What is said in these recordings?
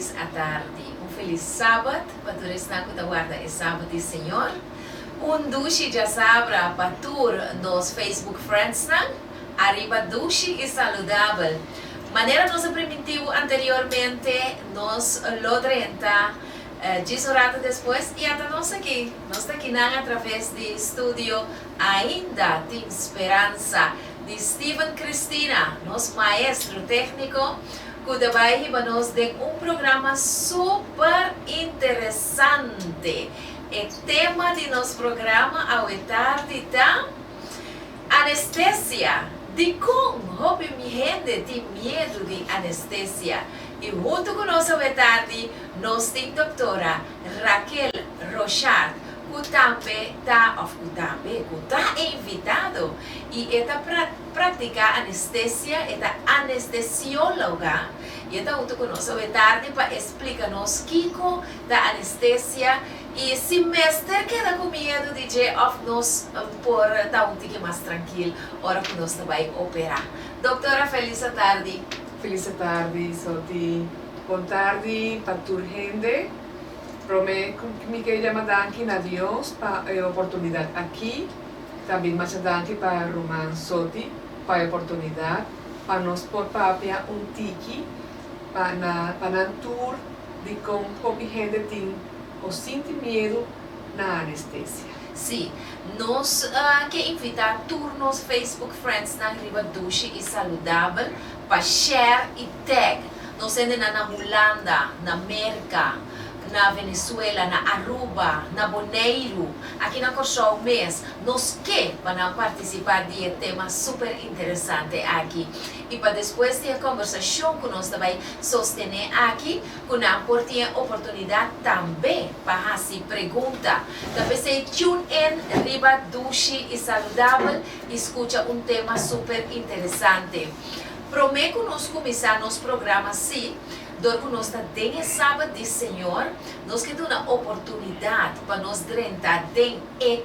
feliz à tarde, feliz sábado, para todos na que guarda é sábado do Senhor. Dushi já sabra para tour nos Facebook Friends na, arriba dushi e saludável. Maneira nossa primitivo anteriormente, nos lo 30, 10 horas depois, e até nós aqui através do estúdio Ainda Tem Esperança, de Steven Cristina, nosso maestro técnico, que vai nos dar programa super interessante. O tema de nosso programa ao tarde está anestesia. De como minha gente tem medo de anestesia. E junto com nós ao tarde, nós temos a doutora Raquel Rochard, que também está invitado e está praticar anestesia, é anestesióloga. E está junto com nós ao tarde para explicar-nos o que é anestesia. E se mestre queda com medo de nos por estar um pouquinho mais tranquilo, hora que nós vai operar. Doutora, feliz tarde. Feliz tarde, Soti. Boa tarde para toda a gente. Prometo que me queria mandar a Deus para a oportunidade aqui. Também mais danke para Roman Soti para a oportunidade para nós por papia tiki para tour de como a gente tem ou sente medo na anestesia. Sim, nós queremos invitar todos nos Facebook Friends na Riva Dushi e Saludável para share e tag. Nós ainda na Holanda, na América, na Venezuela, na Aruba, na Bonaire, aqui na Corsol Mês, nós queremos participar de um tema super interessante aqui. E para depois ter a conversação que nós também sostener aqui, que nós ter a oportunidade também para fazer pergunta. Também se tune in, Riva Dushi e Saludável, escuta um tema super interessante. Prometo que nós começar nosso programa assim, que nós temos sábado de Senhor, nós queremos uma oportunidade para nós drentar em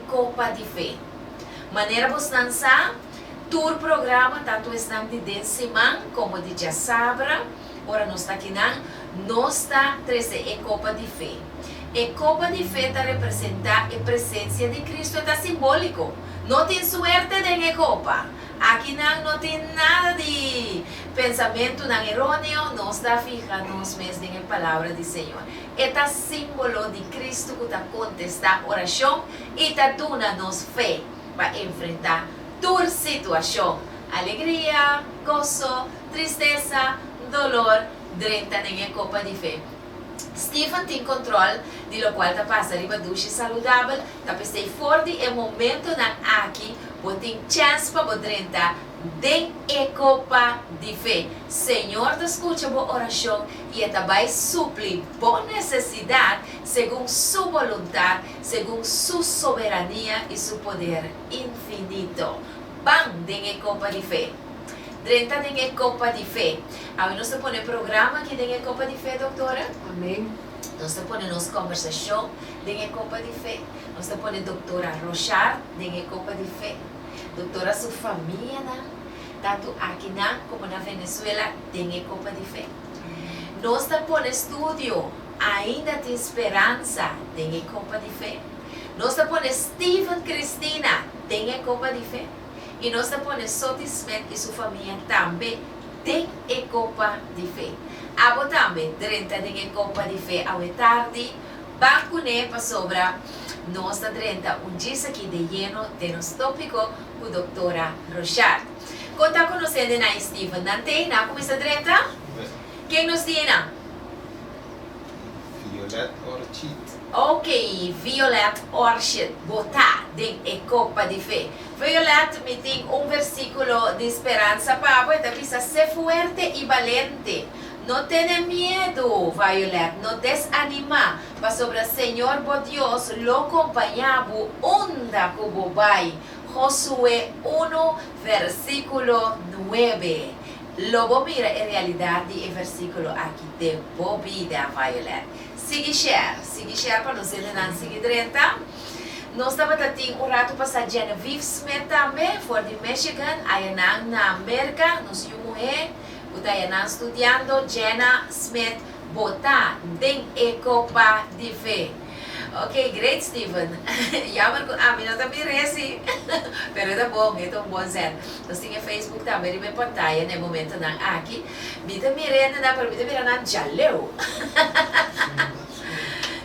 copa de fé. Maneira você dançar, tour programa, tanto estão de semana como de dia sabra, ora nós está aqui nós está 13 copa de fé. E copa de fé está representar a presença de Cristo, está simbólico. Não tem suerte de copa. Aqui não tem nada de pensamento errôneo, nós está fijando-nos mesmo na palavra do Senhor. Este símbolo de Cristo que está contestar a oração e está dando-nos fé para enfrentar toda situação. Alegria, gozo, tristeza, dolor, dentro da copa de fé. Stephen tem controle de lo qual está passando riba dushi saludável, está pensando forte e momento na aqui, tem chance para drentar den copa de fé. Senhor, te escuta a oração e vai suprir boa necessidade segundo sua vontade, segundo sua soberania e seu poder infinito. Bam, den copa de fé. Drenta den copa de fé. Aí nós temos um programa aqui den copa de fé, doutora. Amém. Nós temos nossa conversação den copa de fé. Nós temos a doutora Rochard den copa de fé. Doutora, sua família, tanto aqui como na Venezuela, tem copa de fé. Nós temos estúdio, ainda tem esperança, tem copa de fé. Nós temos Steven Cristina, tem copa de fé. E nós temos Soti Smith e sua família também tem copa de fé. Abo também, tem copa de fé ao tarde, banco para sobra. Nós temos dia aqui de lleno de nosso tópico com a doutora Rochard. Conta com nós, Steven. Nante, na começa drenta? Quem nos tem? Violet Orchid. Ok, Violet Orchid. Botar de copa de fé. Violet me tem versículo de esperança para ser fuerte e valente. No tenha miedo, Violet, no desanima, mas sobre o Senhor, bo Deus, lo acompanhamos, onda como vai. Josué 1, versículo 9. Lobo mira a realidade e versículo aqui de vida, Violet. Sigue share para nós não seguir direto. Nós estamos tendo rato para Genevieve Smith também, for de Michigan, aí na América, nós somos mulher. Utayanan estudiando Jenna Smith botar den e copa de fé. Ok, great, Stephen. Jammer kung amin na tabi resi. Pero ito bom, ito ang bom sen. Tapos tingin Facebook também may pantaya na momento ng aki. Bita mirena na, pero bita mirena ng jaleu.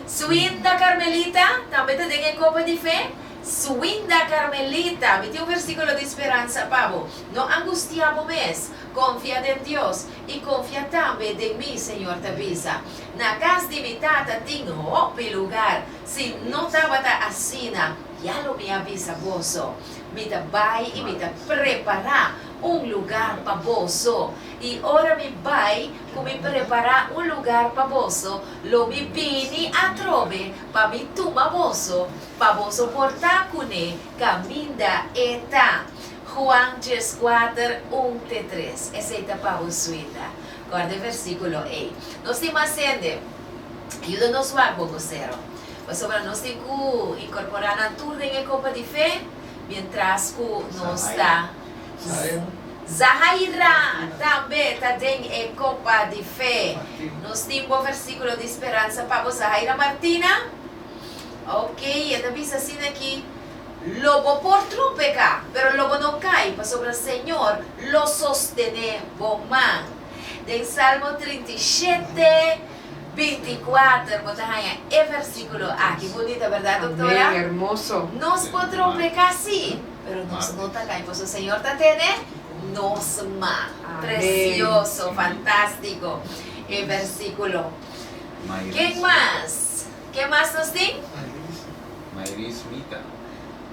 Suinda Carmelita, também tá den copa de fé. Suinda Carmelita, meti un versículo de esperanza, pavo. No angustiamo mes, confia en Dios y confia también en mí, Señor, te avisa. Na casa de mi tata tengo hopi lugar, si no tabata asina, ya lo me avisa voso. Mi ta vai y mi ta prepara un lugar pa voso. Y ora mi vai, come prepara un lugar pa voso, lo mi vini a trove, pa mi tuma voso, pa voso porta cune, caminda eta. Juan 14, 1-3. Ese es pa vosuita. Guarda el versículo 8. Nos timasende, ayúdanos a vocero. Pues sobre nos tiku incorporar a tur en copa de fe, mientras que nos está Zahaira também tem copa de fé. Nós temos um versículo de esperança para você, Zahaira Martina. Ok, esta diz assim aqui: lobo por trompecar, pero lobo não cai, para sobre o Senhor lo sostene bomán. Em Salmo 37, 24, botahaya, é versículo aqui, bonita, verdade, doutora? Amén, hermoso. Nós podemos pecar sim, pero nós não está caindo, pois o Senhor está tendo. Nosma, precioso, fantástico el versículo. ¿Quién más? ¿Qué más nos tiene? Mayris Mita.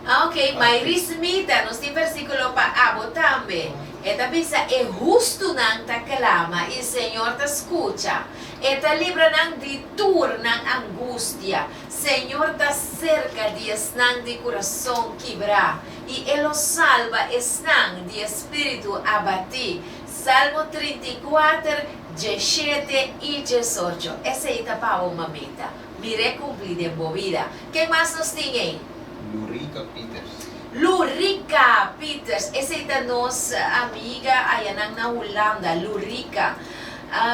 Ah, ok, Mayris Mita nos tiene versículo para Abo también. Esta pisa es justo nang ta clama y el Señor te escucha. Esta libra nang de turna angustia. Señor te cerca de esnan de corazón quebrar. Y Él los salva esnan de espíritu abatí. Salmo 34, 17 y 18. Ese es para mamita. Mire cumplir de movida. ¿Qué más nos tiene? Lurica Peters. Lurica Peters, essa é nossa amiga aí na Holanda, Lurica.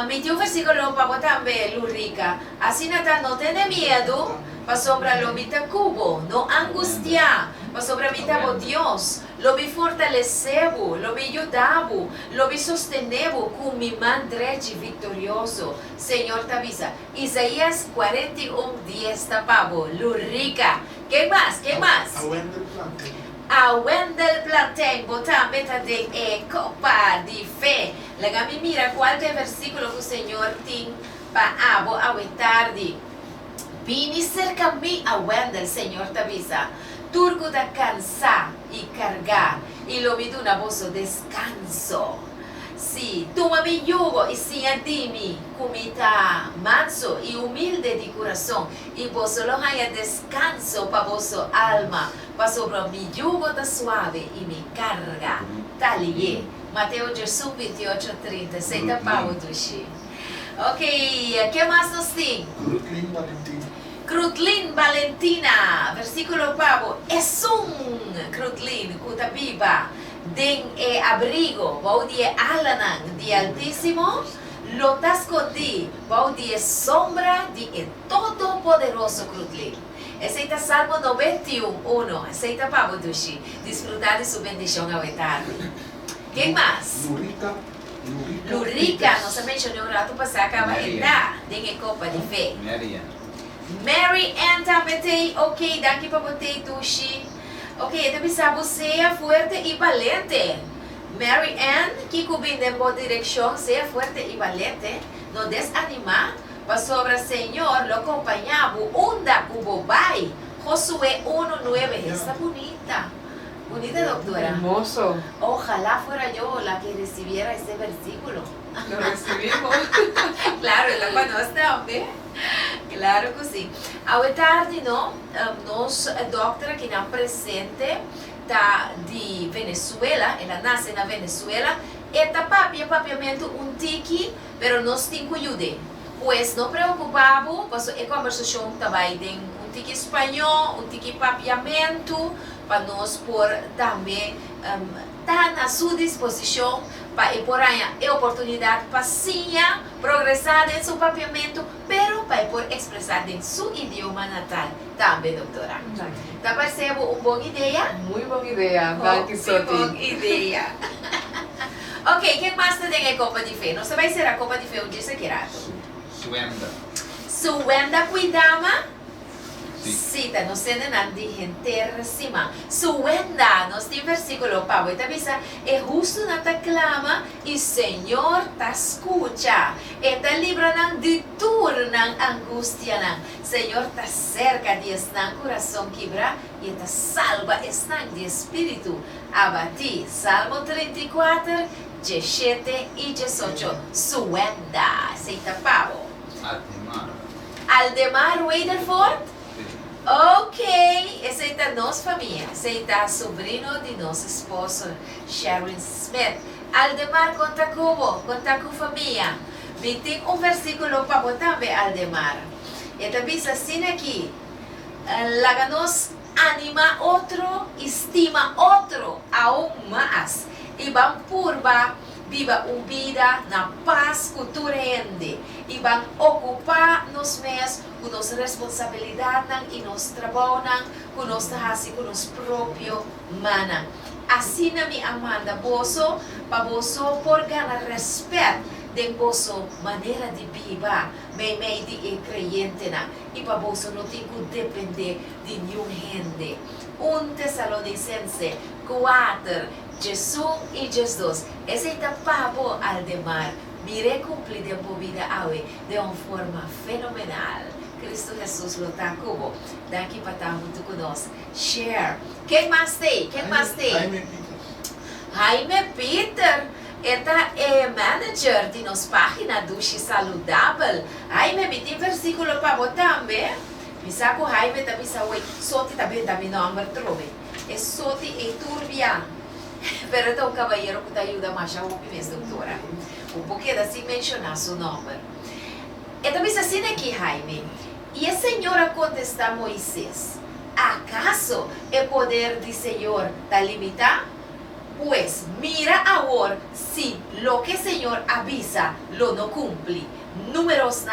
Me dio um versículo para também, Lurica. Assim não tem medo, para sobre lo mita cubo, não angustia, para sobre mita o Deus, lo me fortalecebo, lo me ayudabo, lo me sostenebo com mi man derecho victorioso. Senhor te avisa. Isaías 41:10 tapabo, Lurica. Quem mais? Quem mais? A Wendel Plantain, botar meta de copa de fé. Legami mira qual é o versículo que o Senhor tem para abo a tarde. Vini cerca mim a Wendel, Senhor te avisa. Turco da cansar e cargar, e lo mi duna vosso descanso. Si, toma mi yugo y siénteme comita manso y humilde de corazón, y vos lo haya descanso para vosso alma, para sobre mi yugo ta suave y mi carga talie. Mateo 28:30, seita pau dushi. Ok, ¿qué más nos tiene? Crutlin Valentina, versículo pavo, es un Crutlin, cutapiba. Den abrigo, bau die alanan, di altísimo, lo tascondí, bau die sombra, di todopoderoso Crutlin. Ese es Salmo 91:1, ese es Pablo Dushi, disfrutar de su bendición a tarde. ¿Quién más? Lurica, no se mencionó un rato pasado, acaba de entrar, den copa de fe. Mary Ann também, ok, daqui para botei Dushi. Ok, então precisa você fuerte e valente. Mary Ann, que cubindo em boa direção, seja fuerte e valente. Não desanimar, para sobre o Senhor, lo acompanhamos, onda cubo vai. Josué 1:9, está bonita. Bonita, doctora. Hermoso. Ojalá fuera yo la que recibiera este versículo. Lo recibimos. Claro, ela conosco também. Claro que sim. A tarde, não, nós, doutora que não presente, tá de Venezuela, ela nasce na Venezuela, eta papiamento um tiki, pero nós temos que ajudar. Pois não preocupamos, pois a conversação também tem um tiki espanhol, um tiki papiamento, para nós por também está a su disposición para por ahí oportunidad para progresar en su papiamento, pero para poder expresar en su idioma natal también, doctora. ¿Te parece una buena idea? Muy buena idea, Danke Muy buena Soti. idea. Ok, quem mais tem a Copa de Fé? Não se vai ser a Copa de Fé um dia sequerado. Suenda. Suenda cuidama? Sí. Cita, no se nenan de gente recima. Suenda, nos tem versículo, Pablo, te avisa, é justo na te clama e Senhor te escucha. E te libra nan de turnan angustia nan. Senhor te cerca de esnan coração quebra e te salva esnan de espírito abati. Salmo 34, 17 e 18. Suenda, seita Pablo. Atemar. Aldemar Weiderford? Sí. Ok, esse é nossa família, esse é sobrinho de nosso esposo, Sharon Smith. Aldemar conta com família. E tem versículo para botar também, Aldemar. E também assim aqui, laga nos anima outro, estima outro, aún mais. E vamos purba, viva uma vida na paz cultura rende. E vamos ocupar nos meios com nossa responsabilidade e nosso trabalho, com nossa raça, com nosso próprio mana. Assim, me amanda, boso, para boso por ganhar respeito de boso maneira de viver, bem de creyente, e para boso não tem que depender de nenhum gente. 1 Tessalonicense 4, Jesus e Jesus. Esse é o papo Aldemar. Mire cumplir de vida hoy de una forma fenomenal. Cristo Jesús lo está como. Daqui para estar junto conosco. Share. Quem mais tem? Quem mais tem? Jaime Peters. Jaime Peter. Esta é manager de nossa página do Saludável. Jaime, me tem versículo para botar também. Me saco Jaime também sabe. Soti também não me trove. É soti e turbia. Pero então o caballero que te ajuda mais a ouvir, doutora. Um pouquinho assim mencionar seu nome. Então diz assim aqui, Jaime. E a senhora contesta a Moisés: ¿acaso el poder del Señor está limitado? Pues mira ahora si lo que el Señor avisa lo no cumple. Números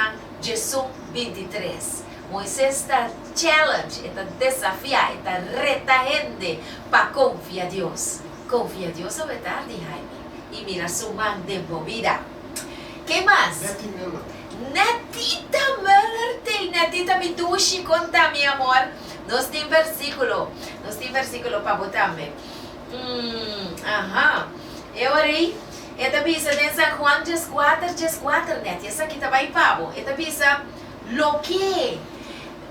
Jesús 23. Moisés está challenge, está desafía, está reta gente para confiar a Dios. Confía a Dios a tarde, Jaime. Y mira su man de movida. ¿Qué más? Nettie Miller. Netita Miller, Netita Mitushi, conta, mi amor. Nos tem versículo para botarme. Ajá. Eu orei. Esta bisa de San Juan 4, net. Essa aqui tá bem pavo. Esta bisa, lo que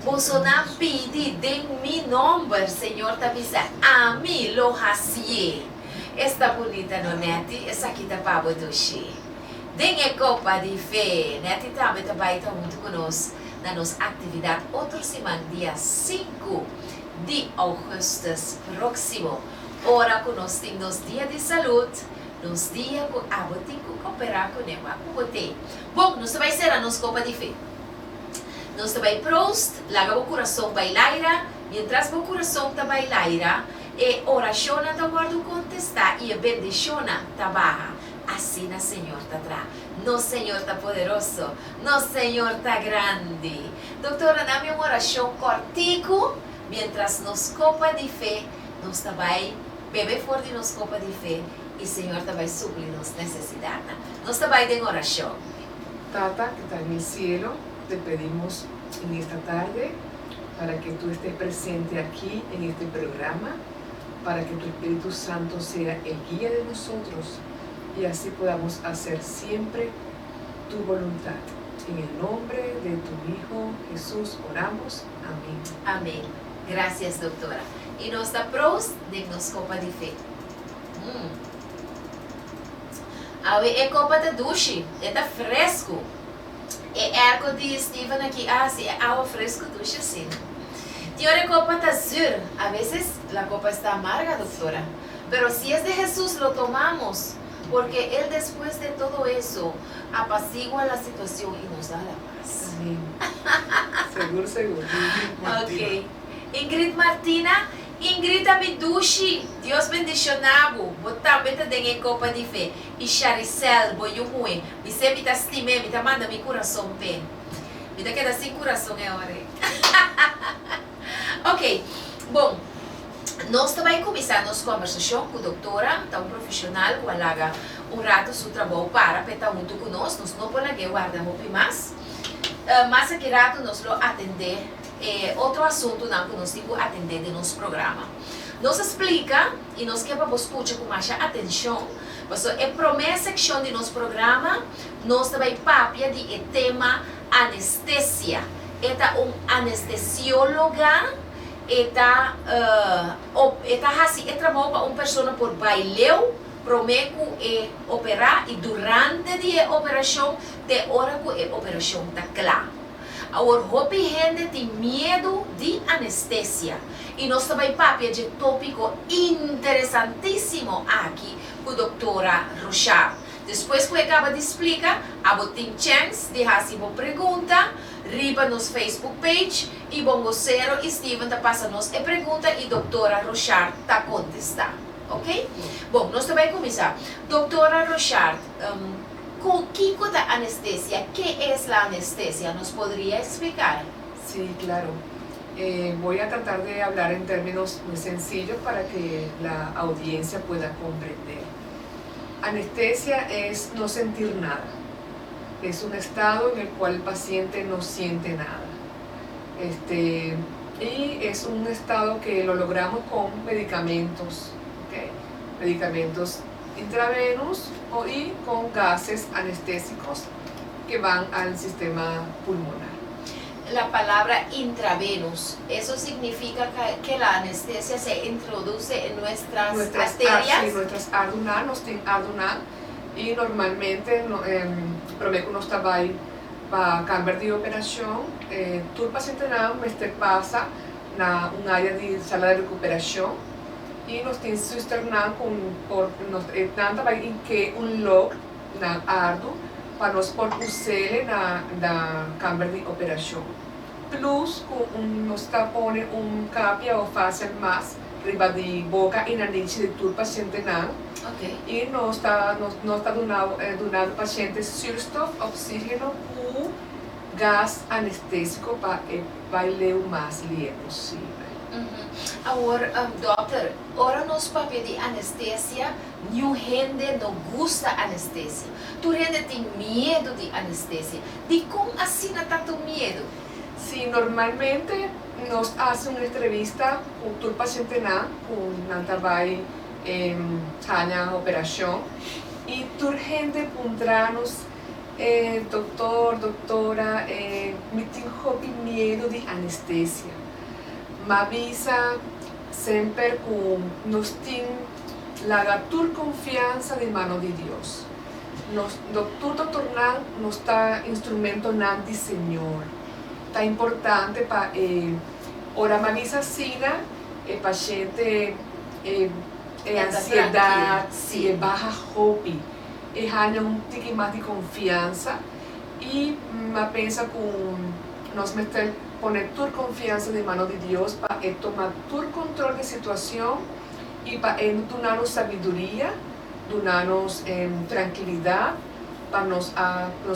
Bolsonaro pedi de mi nombre, Senhor, tá bisa, a mim lo hacie. Esta bonita no net, essa aqui tá pavo do chi. Dengue Copa de Fé, net também tá bem junto conosco na nossa atividade outro semana, dia 5 de agosto próximo. Ora conosco tem nos dias de saúde, nos dias com a tem que cooperar com ele. Bom, nós vai ser a nossa Copa de Fé. Nós vai prost, laga o coração bailaira, mientras o coração tá bailaira, e oração tá guardo contestar e a bendição tá barra. Assim o Senhor está atrás. Nosso Senhor está poderoso. Nosso Senhor está grande. Doutora, dá-me uma oração cortico, mientras nos copa de fé, nós também beber forte nos copa de fé, e o Senhor também suprir nos necessidades. Nós também tem oração. Tata, que está en el cielo, te pedimos en esta tarde para que tú estés presente aquí en este programa, para que tu Espíritu Santo sea el guía de nosotros y así podamos hacer siempre tu voluntad. En el nombre de tu Hijo Jesús oramos. Amén. Amém. Gracias, doutora. E nós está pros de nos copa de fé. É copa de duche, é fresco. É arco de Steven aqui, sim, é água fresco duche sim. Tiene copa de azul, a veces la copa está amarga, doctora. Pero si es de Jesús lo tomamos, porque Él después de todo eso apacigua la situación y nos da la paz. Amén. Seguro, seguro. Ok. Ingrid Martina, Ingrid Amidushi, Dios bendicionado. Botar beta dengue copa de fé. E Charicel, boyumui. Me sempre tá estimando, me tá mandando meu coração bem. Me dá queda sem coração é hora. Ok, bom. Nós também começar nossa conversação com a doutora, tá um profissional que alaga rato seu trabalho para estar junto conosco. Nós não podemos guardar muito mais. Mas aqui rato nós vamos atender outro assunto não, que nós temos que atender no nosso programa. Nós explica e nós queremos escutar com mais atenção. Mas a primeira seção do nosso programa, nós também papia de tema anestesia. Esta anestesióloga esta assim trabalha para uma pessoa por baileu prometo operar e durante a operação de hora que a operação está clara. Agora, hopi gente tem medo de anestesia e nós também papia de tópico interessantíssimo aqui com a doutora Rochard. Depois que eu acabo de explicar, eu tenho chance de fazer uma pergunta riba nos Facebook page e bom Cero e Steven está passando a pergunta e a doutora Rochard está contestando, ok? Bom, nós também começar. Doutora Rochard, ¿con qué da anestesia? ¿Qué es la anestesia? ¿Nos podría explicar? Sí, claro. Voy a tratar de hablar en términos muy sencillos para que la audiencia pueda comprender. Anestesia es no sentir nada. Es un estado en el cual el paciente no siente nada. Y es un estado que lo logramos con medicamentos, ¿okay? Medicamentos intravenosos y con gases anestésicos que van al sistema pulmonar. La palabra intravenous, ¿eso significa que la anestesia se introduce en nuestras arterias? Sí, nuestras ardunas, y normalmente prometo no estaba ahí para cambiar de operación. Todo el paciente me pasa en un área de sala de recuperación y nos tiene cisterna por que un log na ardu para nos por usar na camber de operação. Plus nos pone capia ou facial más riba de boca e nariz de todo paciente na. Okay. E nos está donado paciente surstof, oxígeno ou gás anestésico para baileu mais leve possível. Agora, doutor, ora nos papel de anestesia, nenhum gente não gosta de anestesia. Tu gente tem medo de anestesia. De como assim não tá tu medo? Sí, normalmente nos hace una entrevista con todo el paciente con nantabay tanya operación y tu gente puntranos doctor, doctora, me tengo miedo de anestesia. Me avisa siempre con nos tiene la tur confianza de mano de Dios. Doctor nos está instrumento nanti Señor. Está importante para ora me avisa sina el paciente ansiedad, si baja hobby, hay un tiki más de confianza y me piensa con nos meter poner tu confianza de mano de Dios para tomar tu control de situación y para darnos sabiduría, darnos tranquilidad para nos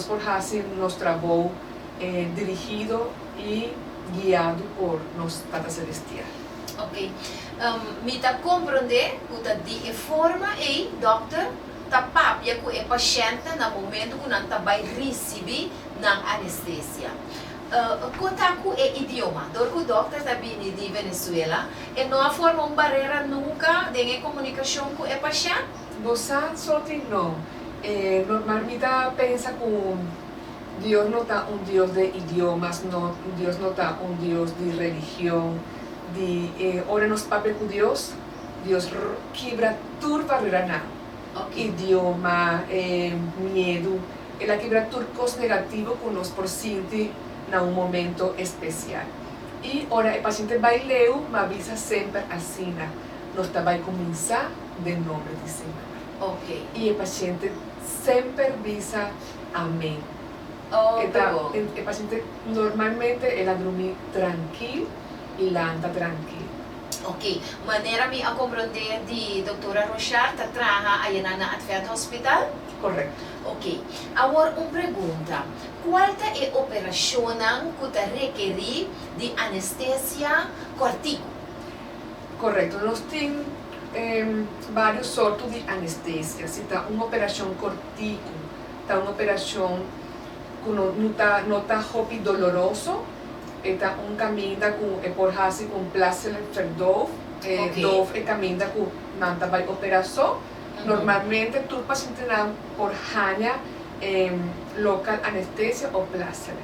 forjar nuestro trabajo dirigido y guiado por nuestro Tata Celestial. Ok. Me está compreender que de forma e doctor tá papia com o paciente no momento que não vai receber na anestesia. Conta com o idioma. O doctor está vindo de Venezuela e não forma uma barreira nunca de comunicação com o paciente? Você não. Normalmente pensa com Dios no está un Dios de idiomas, no, Dios no está un Dios de religión, ahora nos pape con Dios quebra toda barrera, okay. Idioma, miedo, Él quebra todas cosas negativas que nos siente en un momento especial. Y ahora el paciente baileu me avisa siempre así, nos está a comenzar de nombre de Señor. Okay. Y el paciente siempre avisa amén. El paciente normalmente él duerme tranquilo y anda tranquilo. Ok, maneira me a compreender de doutora Rochard tá traja aí na Advent Hospital? Correcto. Ok, agora uma pergunta. Qual é a operação que requer de anestesia cortico? Correcto. Nós temos vários sortos de anestesia. Se está uma operação cortico, está uma operação que não está doloroso, está caminho por hasi com placer verdoof. Ok. Doof caminho com nanta vai operação. Normalmente, tu paciente não por hanya local anestesia ou placer,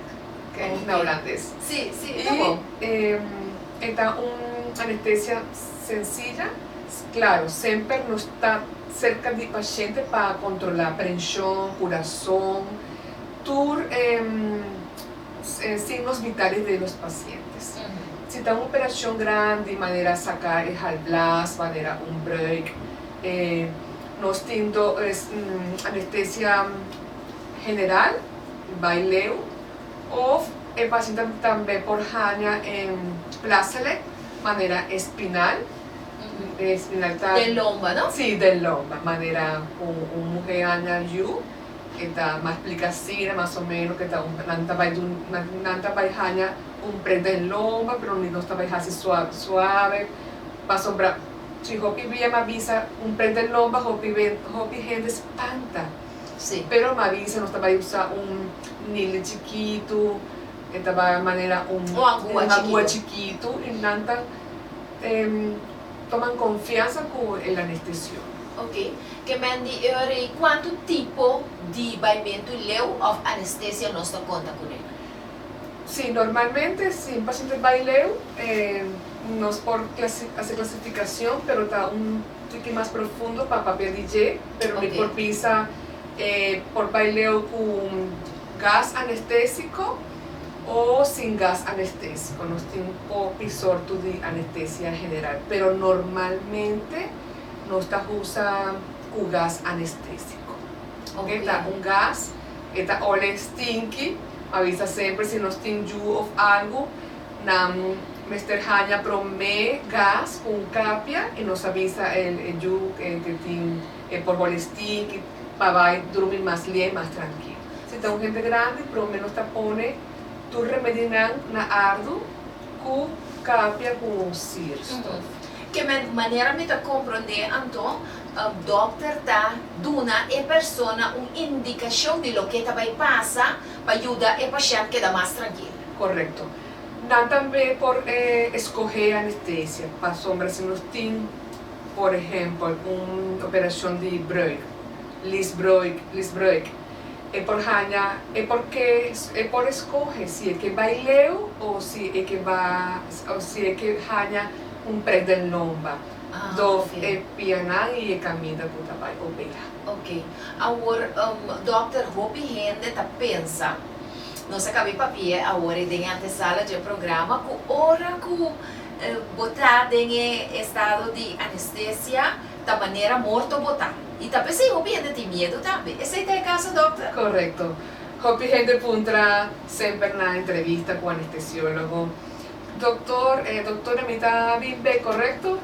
que é na holandês. Sim, E tá bom. está uma anestesia sencilla, claro, sempre não está cerca do paciente para controlar pressão, coração, signos vitais dos pacientes. Se está uma operação grande, de maneira sacar el halblas, maneira breuk, nós temos anestesia general, baileu, ou o paciente também por hanya placer, maneira espinal, espinal está... De lomba, não? Sí, del lomba, maneira mujer hanya you, que está mais explicacina, mais ou menos, que está nanta vai hanya prenda en lomba, pero não está vai hasi suave, passo para se hopi via me avisa prenda en lomba, hopi gente espanta, Sim. pero me avisa não está vai usar nile chiquito, estava maneira agua chiquito, e nanta toman confiança com o anestesio. Ok. Que men die eure quanto tipo de baimento leu of anestesia nós está conta com ele? Sí, normalmente si un paciente baileu, no es por hacer clasificación, pero está un poquito más profundo para papel DJ, pero Ok. ni por pisa por baileu con gas anestésico o sin gas anestésico. Nos tiene un poco sorto de anestesia general, pero normalmente no está usa con gas anestésico. Ok. Está un gas, está ole stinky, avisa sempre se nós temos ou algo na Mr. Hanya prome gas com capia e nos avisa o ju que tem por bolestic para vai dormir mais leve, mais tranquilo. Se tem gente grande, prome nos tapone tu remedinan na ardo com capia com cirsto. Que men maneira me ta compreender então doctor tá duna e persona indicação de lo que tá vai passar para ajudar o paciente quedar mais tranquilo. Correcto. Não também por escolher anestesia. Para sombra, se nós temos, por exemplo, uma operação de breuk, lisbreuk, por hanya, porque por escolher se é que baileu ou se é que hanya prenda en lomba. Do pianan e caminho da puta vai opera. Ok. Agora, Dr. Hopi Hende tá pensa, nós acabei papel agora dentro da sala de programa com hora que botar em estado de anestesia da maneira morto botar. E tá pensando Hopi Hende tem medo também. Esse é o caso, doutor? Correcto. Hopi gente puntra sempre na entrevista com o anestesiólogo. Doctora, me está bien, correcto?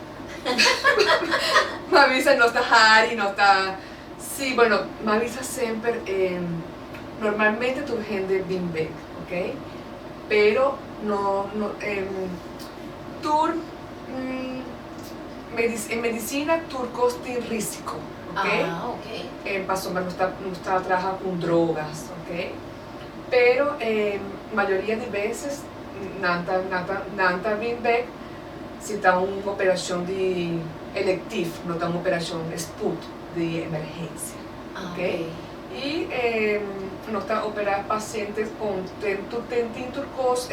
Me avisa, no está Harry, no está... Sí, bueno, me avisa siempre, normalmente tu gente bien, ¿ok? Pero en medicina, turcos tienen riesgo, ¿ok? Ok. Pasó, no está trabajando con drogas, ¿ok? Pero mayoría de veces, nanta bien back, si está una operación de elective, no está una operación SPUT de emergencia. Ok. Y no está operar pacientes con turcos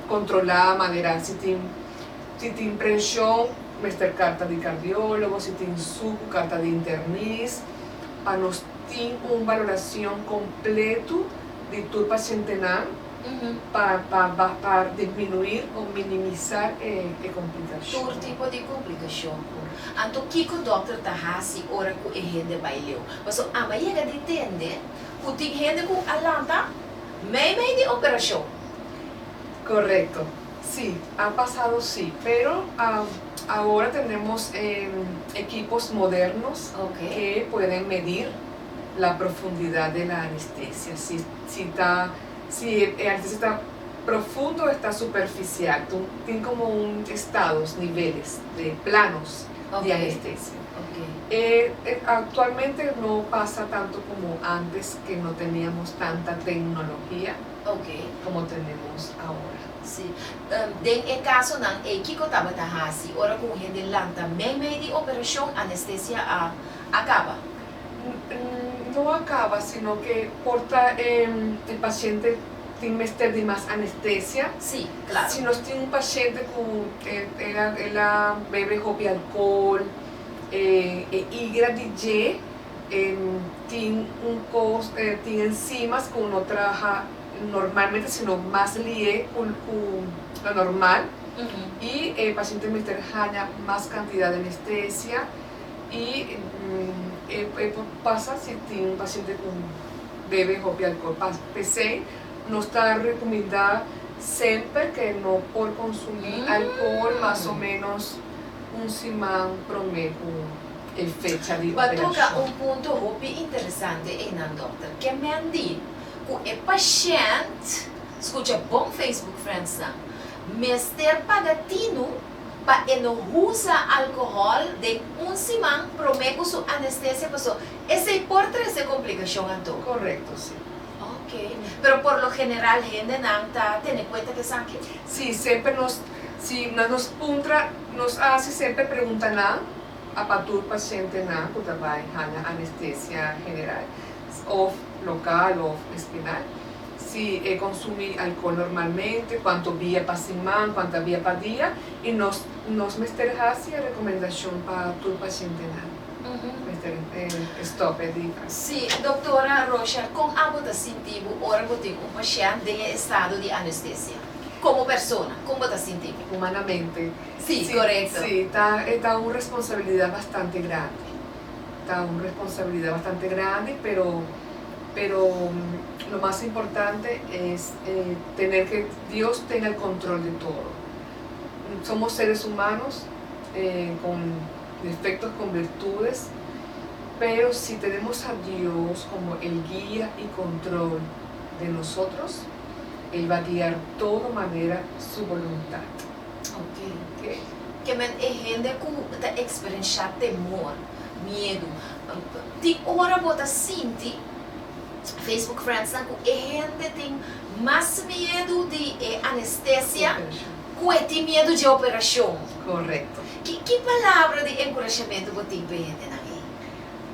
controlada manera, si tiene presión, meter carta de cardiólogo, si tiene su carta de internis, para nos tener una valoración completa de tu paciente para disminuir ou minimizar a complicação. Todo tipo de complicação. Então, o que o doutor está fazendo ora com a gente baileu? Mas a maioria de tende, que tem gente com alanta, meio de operação. Correcto. Sí, ha pasado sí, pero ahora tenemos equipos modernos Ok. que pueden medir la profundidad de la anestesia. Si el anestesia está profundo o está superficial. Tiene como estados, niveles, de planos Ok. de anestesia. Ok. Actualmente no pasa tanto como antes, que no teníamos tanta tecnología Ok. como tenemos ahora. Sim. Den caso ng Kiko Tabatahasi, ora kung hindi lang também meio de operação anestesia acaba. No acaba, sino que el paciente tiene mister de más anestesia. Sim, claro. Si nos tiene un paciente con ela bebe hobby alcohol, IGRA-DJ, tiene enzimas que no trabaja normalmente, sino más lié con lo normal. Y el paciente mister hanya más cantidad de anestesia y pasa si tiene un paciente con bebe hobby alcohol. PC no está recomendada siempre que no por consumir alcohol más o menos un simán promedio fecha de Mas toca operação. ponto hobby interessante em doctor, que me han dito que o paciente, escuta bom Facebook friends na, mister pagatino pa não usa álcool de simán promedio su anestesia pasó. Ese porta essa complicação então. Correcto, sí. Ok, pero por lo general gente não tá tendo cuenta que saque. Sí, siempre si nos puntra, nos hace siempre preguntan a patur paciente que trabaja en anestesia general, o local o espinal. Si consume alcohol normalmente, cuánto vía para semana, cuánta vía para día, y nos mister hace recomendación para tu paciente mister stop Sim, doutora Rocha, com a você sentiu ora você um paciente em estado de anestesia? Como pessoa, como você sentiu? humanamente. Sí, correcto. Sí, está una responsabilidad bastante grande. Está una responsabilidad bastante grande, pero lo más importante es tener que Dios tenga el control de todo. Somos seres humanos con defectos, con virtudes, pero si tenemos a Dios como el guía y control de nosotros, Él va a guiar todo manera su voluntad. Ok. ¿Ok? Que men é gente que está experienciando temor, medo. Tem hora você sente, Facebook friends, que é gente tem mais medo de anestesia que tem medo de operação. Correcto. Que palavra de encorajamento você tem para gente aqui?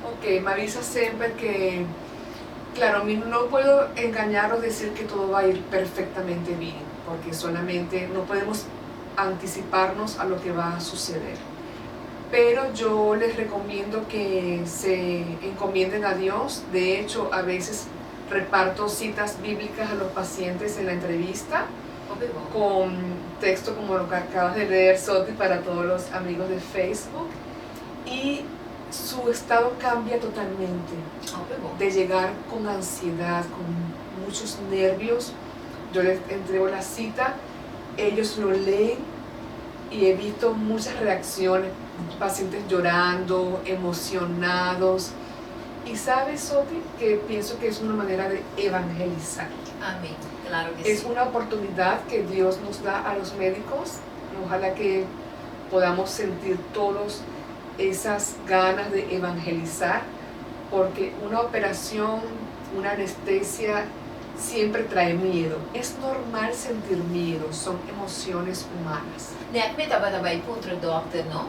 Ok, me avisa siempre que, claro, no puedo engañar o decir que todo va a ir perfectamente bien, porque solamente no podemos anticiparnos a lo que va a suceder. Pero yo les recomiendo que se encomienden a Dios. De hecho, a veces reparto citas bíblicas a los pacientes en la entrevista, con texto como lo que acabas de leer, Soti, para todos los amigos de Facebook, y su estado cambia totalmente. De llegar con ansiedad, con muchos nervios, yo les entrego la cita, ellos lo leen y he visto muchas reacciones, pacientes llorando, emocionados. Y sabes, Soti, que pienso que es una manera de evangelizar. Amén, claro que Es sí. una oportunidad que Dios nos da a los médicos. Ojalá que podamos sentir todos esas ganas de evangelizar, porque una operación, una anestesia siempre trae miedo. Es normal sentir miedo, son emociones humanas. Net met dat we bij punto doctor, no?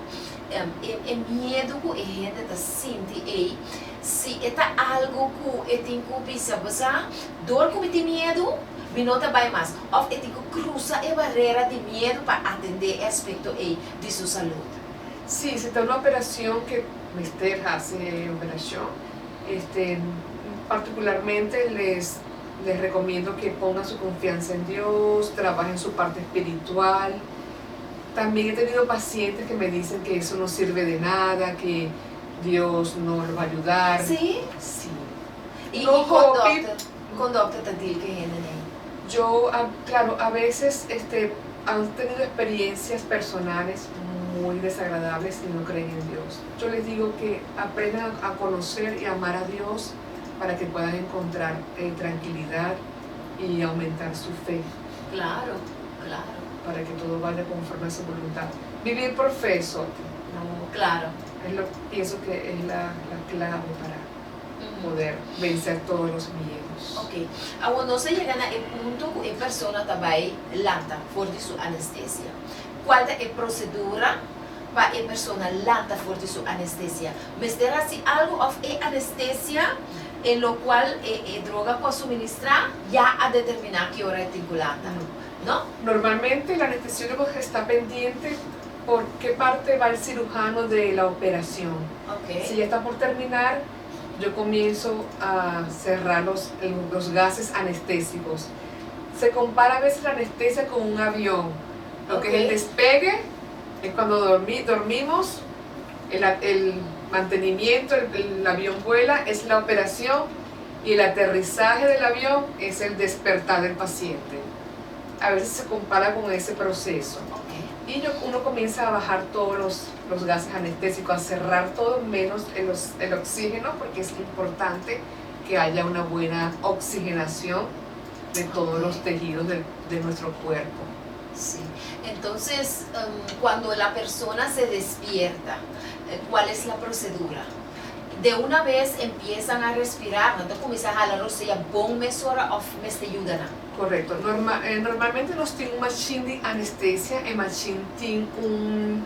En miedo que a gente está sinti si está algo que tem que bisa basa, dor que tem medo, me nota bem mais. Of tem que cruzar a barreira de medo para atender aspecto de sua saúde. Sí, si está una operación que Mister hace operación, particularmente les recomiendo que pongan su confianza en Dios, trabajen su parte espiritual. También he tenido pacientes que me dicen que eso no sirve de nada, que Dios no los va a ayudar. Sí? Sí. E No, com doctor tá dil que gente Yo, claro, a veces han tenido experiencias personales muy desagradables si no creen en Dios. Yo les digo que aprendan a conocer y amar a Dios para que puedan encontrar tranquilidad y aumentar su fe, Claro, claro, para que todo vaya conforme a su voluntad. Vivir por fe, Soti, no, claro. pienso que es la clave para Uhum. poder vencer todos los miedos. Ok. Quando você chega no ponto que a pessoa também lanta for de sua anestesia. Qual é a procedura para a pessoa lanta for de sua anestesia? Mas terá se algo of a anestesia en lo cual droga pode suministrar já a determinar que hora é vinculada, ¿no? Normalmente el anestesiólogo está pendiente por qué parte va el cirujano de la operación. Ok. Si ya está por terminar, yo comienzo a cerrar los gases anestésicos. Se compara a veces la anestesia con un avión. Lo que es el Ok. despegue es cuando dormimos, el mantenimiento, el avión vuela, es la operación, y el aterrizaje del avión es el despertar del paciente. A veces se compara con ese proceso. Ok. Y uno comienza a bajar todos los gases anestésicos, a cerrar todo menos el oxígeno, porque es importante que haya una buena oxigenación de todos Ok. los tejidos de nuestro cuerpo. Sí. Entonces, cuando la persona se despierta, ¿cuál es la procedura? De una vez empiezan a respirar, no te comienzas a jalar, o sea, bom mesora of mes te ayudan. Correcto. Normalmente nos tiene un machine de anestesia, el machine tiene un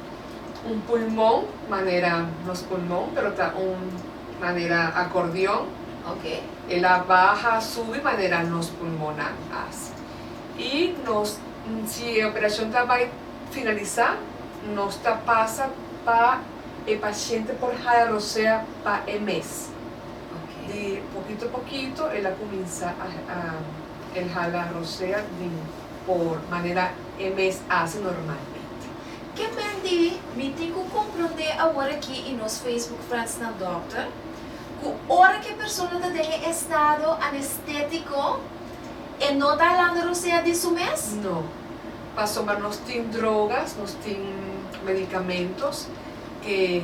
pulmón, manera, no es pulmón, pero está manera acordeón. Ok. La baja, sube, manera nos pulmonar. Y si la operación está a finalizar, nos pasa para el paciente por jalar, o sea, para el mes. Ok. De poquito a poquito, él comienza el jalar, o sea, por manera MS hace normalmente. Que Mandy, me tenho que compreender agora aqui em nosso Facebook Friends na Doctor, que hora que a pessoa está em estado anestético e não está falando o sea de su mes? No, pasó, nos tienen drogas, nos tienen medicamentos que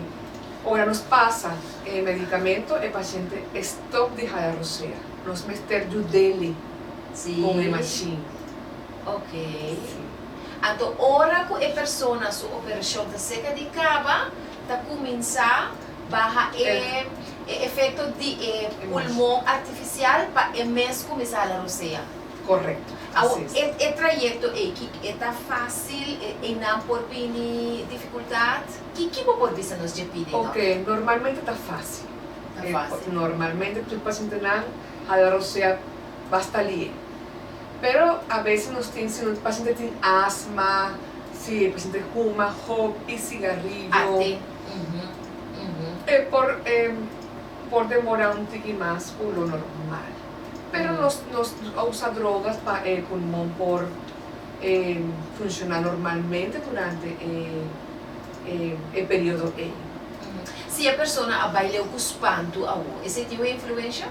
ahora nos pasa el medicamento, el paciente stop de jalar, o sea, nos meter dele Sim. con el machine. Ok. Então, hora que a pessoa, sua operação está seca de cava, está começar a baixar o efeito de pulmão artificial para o mês começar a rocear. Correcto, así es. O trajeto aqui está fácil e não por dificuldade? Que pode dizer nos GP? Ok, normalmente está fácil. Está fácil. Normalmente el paciente jalar, o sea, basta ali. Pero a veces si el paciente tiene asma, si el paciente fuma, hop y cigarrillo, Até. por demorar un tiqui más o lo normal. Pero nos usa drogas para el pulmón por funcionar normalmente durante el periodo E. Se a pessoa vai ler com espanto, esse tem uma influência?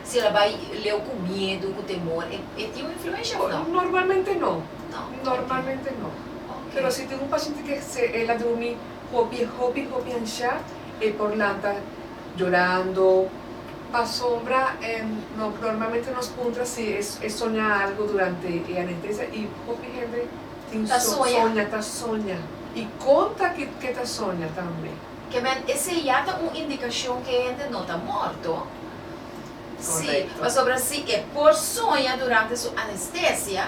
Se ela vai ler com medo, com temor, tem uma influência ou não? Normalmente no. Não. Normalmente no. Ok. Pero si tengo un paciente que la durmi hopi ancha, por lanta llorando, pa sombra, normalmente nos punta si es soña algo durante la anestesia, y hopi gente Ta soña y conta que ta soña también. Que esse já é uma indicação que a gente não está morto. Sim, Correcto. mas sobre se é por sonha durante sua anestesia,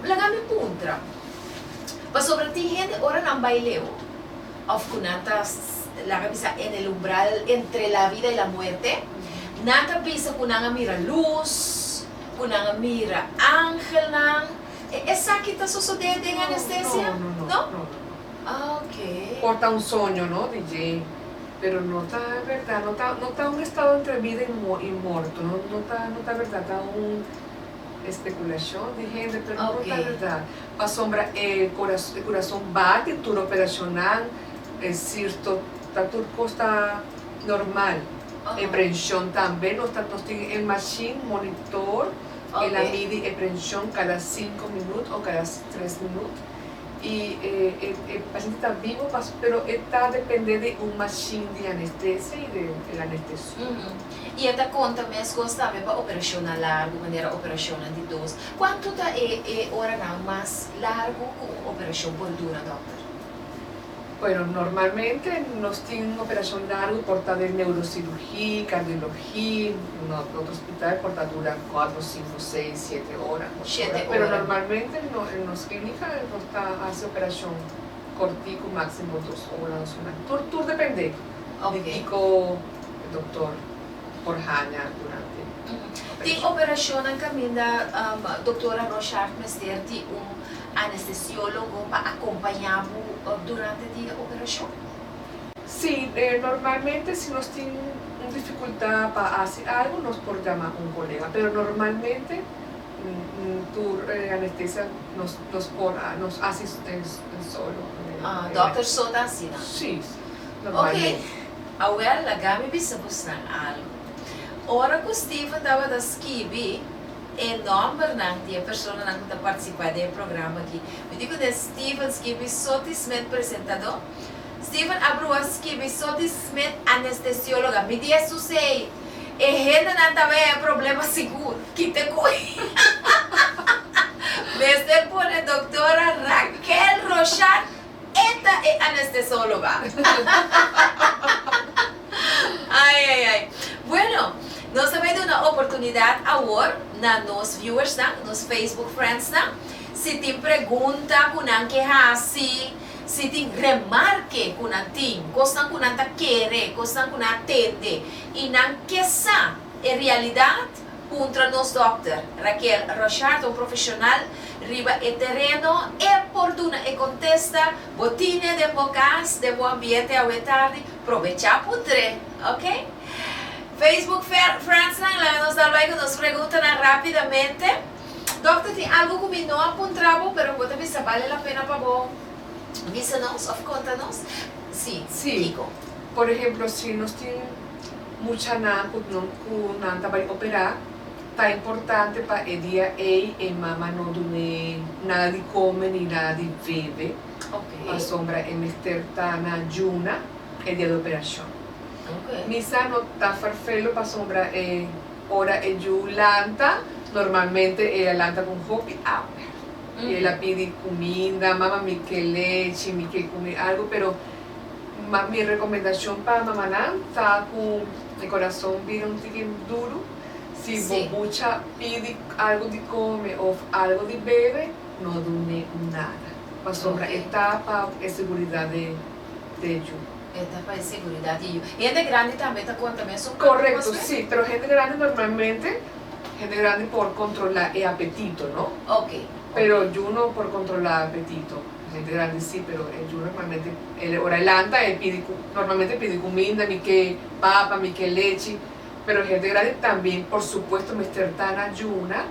lá me puntra. Mas sobre ti gente ora não vai ler, ou kunanta la bisa en el umbral entre la vida y la muerte, nata bisa kunanga mira luz, kunanga mira ángel nang. Essa que está sucedendo em anestesia? No. Ah, ok. Porta un sueño, ¿no, DJ? Pero no está verdad, no está un estado entre vida y muerto, no está verdad, está una especulación de gente, pero no está verdad. Pa sombra, el corazón bate, tu operacional, es cierto, tu costa normal. El presión también, nos tiene el machine monitor, la mide el presión cada 5 minutos o cada 3 minutos. y el paciente está vivo, pero está depende de un machine de anestesia y de anestesia. E esta conta mais constava para operação a largo, maneira operação de dos. Quanto da hora mais largo com operação por dura, doutor? Bueno, normalmente nos tienen operación larga por de neurocirugía, cardiología, en otros hospitales por dura 4, 5, 6, 7 horas. 7 horas. Pero normalmente en las clínicas hace operación cortico, máximo 2 horas. Tur depende. Ok. Dico el doctor por Hanya durante. Tem operação na caminha da doutora Rochard Mester, tem anestesiólogo para acompanhar durante a operação? Sí, normalmente si nos tienen dificultad para hacer algo, nos por llamar un colega, pero normalmente tu anestesia nos hace solo. Doctor Soda Sina. Sí, Ok. normalmente. Agora, lagami bisabos ng algo. Ora ko Steve estava da Skibi, enorme a pessoa que está participando do programa aqui. Eu digo de Steven Skibi, Smith apresentador. Steven abriu a Skibi, Smith anestesióloga. Me diz sucede. E gente não também é problema seguro. Que te coi. Desde por a doutora Raquel Rochard, esta é anestesióloga. Ai. Bueno, nós também temos uma oportunidade agora, nos viewers, nos Facebook friends, se tem pergunta com a que fazer, se tem remarque com a tem, coisa com a querer, coisa com a atende, e não que sa, em realidade, contra nos doutor Raquel Rochard, um profissional, riba e terreno, e oportuna e contesta, botine de bocas, de bom ambiente ao tarde, aproveitar putre, ok? Facebook Friends nos da luego nos preguntan rápidamente. Doctor, tem algo que não apontamos, pero vos también vale la pena para vos. Avísanos o contanos. Sí, Kiko. Por ejemplo, si nos tienen mucha nada para operar, está importante para el día A mamá no dume nada de come ni nada de bebe. Ok. A sombra en estertana ayuna el día de operación. Ok. Misa no está farfelo para sombra ora e lanta, normalmente lanta con hopi agua. Y ella pide comida, mamá mi que leche, mi que come algo, pero mi recomendación para mamá está con el corazón bien un tique duro. Si Sí. bobucha pide algo de come o algo de bebe, no dume nada. Para sombra Ok. etapa de seguridad de ello. Etapa de seguridad y yo. Gente grande también te cuenta eso. Correcto, sí, pero gente grande normalmente, gente grande por controlar el apetito, ¿no? Ok. Pero yo no por controlar apetito. Gente grande sí, pero yo normalmente, ora el anta normalmente pide comida, mi que papa, mi que leche, pero gente grande también, por supuesto, me tan ayuna,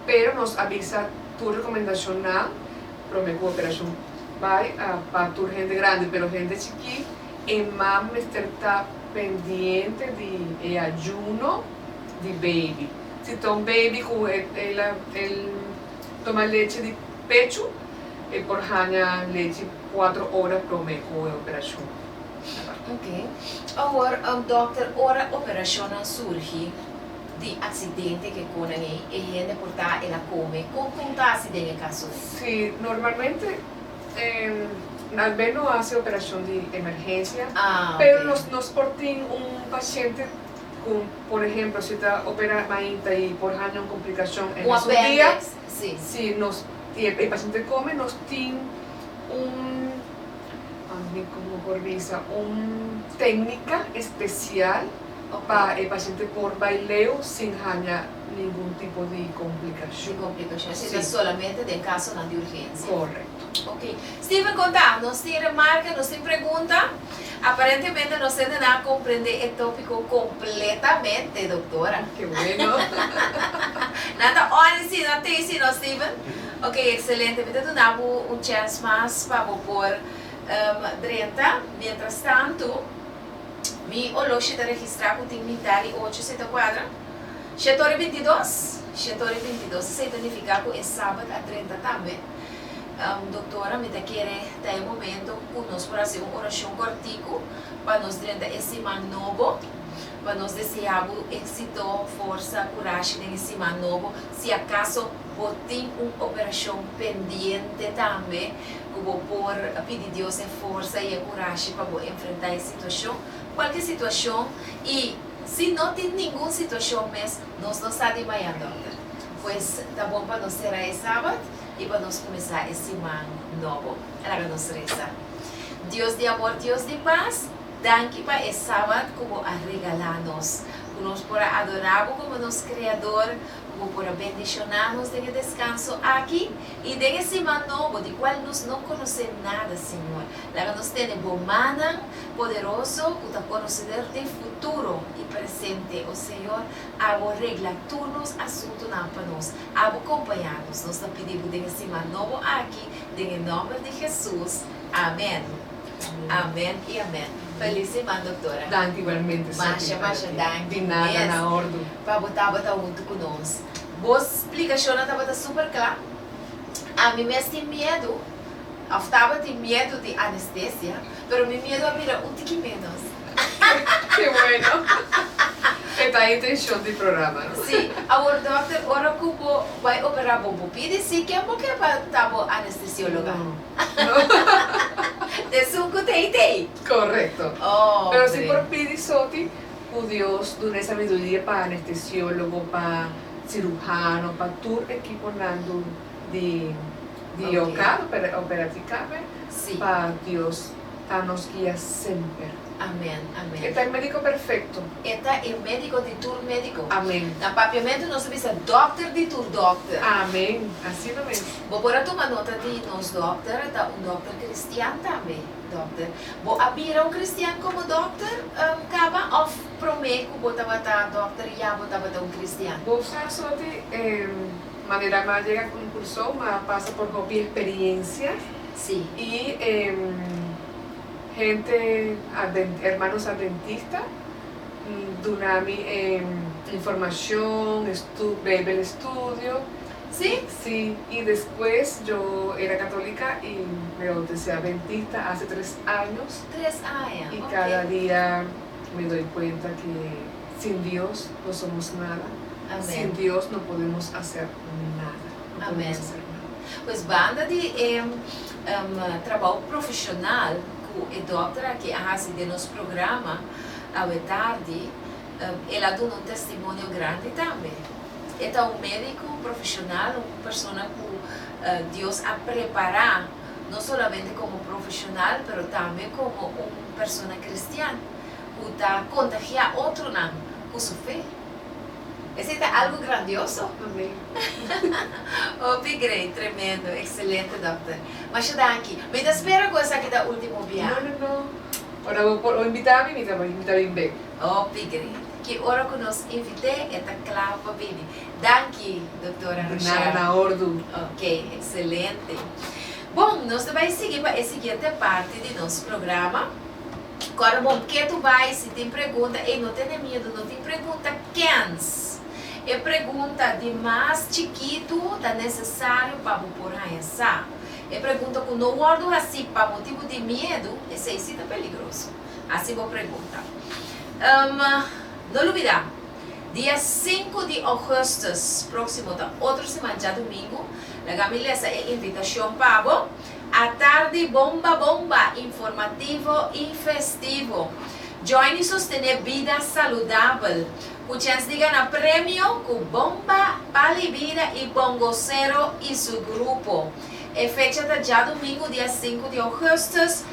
pero nos avisa tu recomendación nada, pero me cooperación va para tu gente grande, pero gente chiquita, en más me está pendiente de ayuno de baby. Si un baby con el toma leche de pecho, por hanya leche 4 horas promedio de operación. Ok. Agora, doctor, ora operação surge de acidente que com aí e gente portar ela come. Como tá acidente em caso? Sí, normalmente al menos hace operación de emergencia, pero ok. nos portin un paciente con, por ejemplo, si está opera mainta y por año una complicación en Um su día, apêndice. Sim. si y el paciente come, nos tiene una técnica especial Ok. para el paciente por baileo sin hanya ningún tipo de Sem complicación. complicações, Sim. seja solamente de caso de urgência. Correcto. Ok. Steven, conta, nos tem remarca, nos tem pergunta. Aparentemente, nós ainda não compreender o tópico completamente, doutora. Qué bueno. Nada, olha, sim, não tem sim, não, Steven? Ok, excelente. Então, damos chance mais para pôr 30. Mientras tanto, mi oloshi está registrado com Mitali 874. Setor 22. Setor 22 se identifica com esse sábado a 30 também. Doutora, me quiere dar un momento con nos para hacer una oración cortico para nos dar esse ano novo, para nos desejar éxito, força, coragem nesse ano novo. Se acaso tem uma operação pendente também, eu vou pedir a Deus força e coragem para enfrentar essa situação, qualquer situação. E se não tem nenhuma situação mesmo, nós não estamos desmaiando. Pois tá bom para nós ser esse sábado e para nós começar esse ano novo. Ela nos reza. Deus de amor, Deus de paz, danke para esse sábado como a regalar-nos, que nós por adorar como nosso Criador, como por bendicionar-nos de descanso aqui e de esse ano novo, de qual nós não conhecemos nada, Senhor. Ela nos tem bom mana, poderoso, que está conhecedor do futuro e presente. O Senhor, a regla turnos, assunto não para nós, a acompanhar-nos. Nós pedimos de esse ano novo aqui, em nome de Jesus. Amém. Amém e amém. Feliz semana, doutora. Danke igualmente. Masha, danke. De nada, Yes. na ordo. Para botar junto conosco. Boa explicação, estava super clara. A mim mesmo tem medo. Eu estava tem medo de anestesia, mas meu medo era um pouquinho menos. Que bueno. Esta é a intenção do programa, não? Sim, agora, doutor, ora que vai operar bobo. Pide sim, que é porque para estar anestesióloga. De suco tem. Correcto. Oh, Pero si por Pidi Soti, Dios de una sabiduría para anestesiólogo, para cirujano, para tu equipo nando de Okay. operaticamente, Sim. para Dios, nos guía siempre. Amém, amém. Está el médico perfecto. Esta é médico de tur médico. Amén. Na papiamento nós sabemos doctor de tur doctor. Amén. Así lo es. Vou pôr uma nota de nos doctor, tá doctor cristiano também, doctor. Vou abrir cristiano como doctor, acaba of promeco, botava doctor e já botava cristiano. Vos Soti, manera más llega con un curso, más pasa por hobby experiencia Sim. y gente, hermanos adventistas, Dunami información, breve el estudio. Sim? Sí, y después yo era católica y me bauticé adventista hace 3 años 3 anos. y Ok. cada día me doy cuenta que sin Dios no somos nada, sin Amém. Dios no podemos hacer nada. No Amén. podemos hacer nada. Pois banda de trabalho profissional que o doutor aqui de nosso programa à tarde, ela dá um testemunho grande também. É um médico profissional, uma pessoa que Deus a preparar não somente como profissional, mas também como uma pessoa cristiana que está contagiar outro não com sua fé. Isso é algo grandioso. Amén. Oh, great, tremendo, excelente, doctor. Mas daqui, me espera coisa aqui da último No, viagem. no, no. Ahora vos invitame y invita bien bem. Oh, great. Que hora que nos invitei, é claro para vir. Danke, doutora Nada Rochelle. na ordo. Ok, excelente. Bom, nós vamos seguir para a seguinte parte do nosso programa. Agora, bom, que tu vai, se tem pergunta, e não tenha medo, não tem pergunta quentes. É pergunta de mais chiquito, da necessário para pôr essa. É pergunta que não guardo assim, para motivo de medo, esse é perigoso. Assim vou perguntar. Não olvidar, dia 5 de agosto, próximo, da outra semana, já domingo, a Gamilesa é invitação para a tarde bomba, informativo e festivo. Join e sostener vida saudável. O chance de ganhar prêmio com Bomba, Pali Vida e Bongocero e seu grupo. É fecha da já domingo, dia 5 de agosto.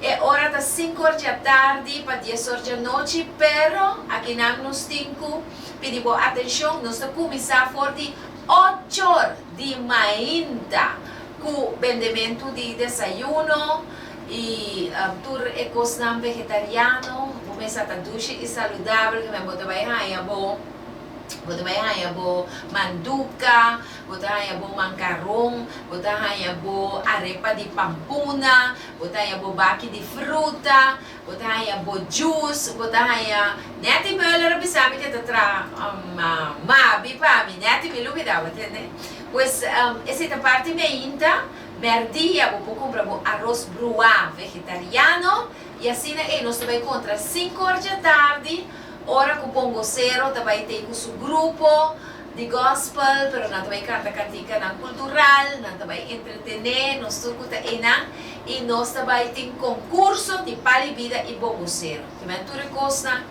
É hora das 5 horas da tarde para 10 horas da noite, pero aqui nos 5 pedimos atenção, nós vamos começar por de 8 horas de manhã com vendimento de desayuno e tour ecosnam vegetariano, mesa tadushi e saudável, que me bota vai bo manduca, bota bo macarrão, bota bo arepa de pampuna, bota bo baki de fruta, bota bo juice, bota neti möller bisabi que tra ma bi pa mi neti mi lubida, entende? Pues essa parte me inta Merdia, vou comprar arroz bruá vegetariano. E assim, nós também encontramos 5 horas da tarde, hora com o bongoceiro, também tem o seu grupo de gospel, pero nós também canta cantica na cultural, nós também entretener, nós turco e nós também tem concurso de palibida e bongoceiro. Também tudo costa,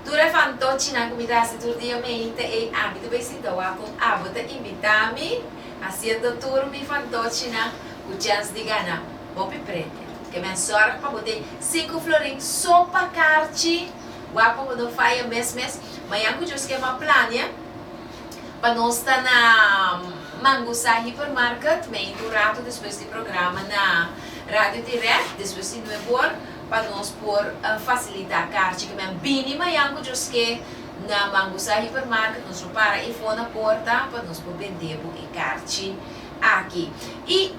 tudo é fantoche na comida, se tudo dia mente e hábito bem sinto com hábito invitar-me, assim tudo me fantoche na o chance de ganhar, bobe preta. Que me sorra para poder 5 florinhos só para carte, guapo quando faz mês, mas eu acho que é uma plania. Para nós estar na Mangusa Hypermarket, meio do rato depois do programa na Rádio Direct, depois de 9 horas, para nós por facilitar a carte, que é bem maior que na Mangusa Hypermarket, nós para e for na porta, para nós por vender o carte aqui. E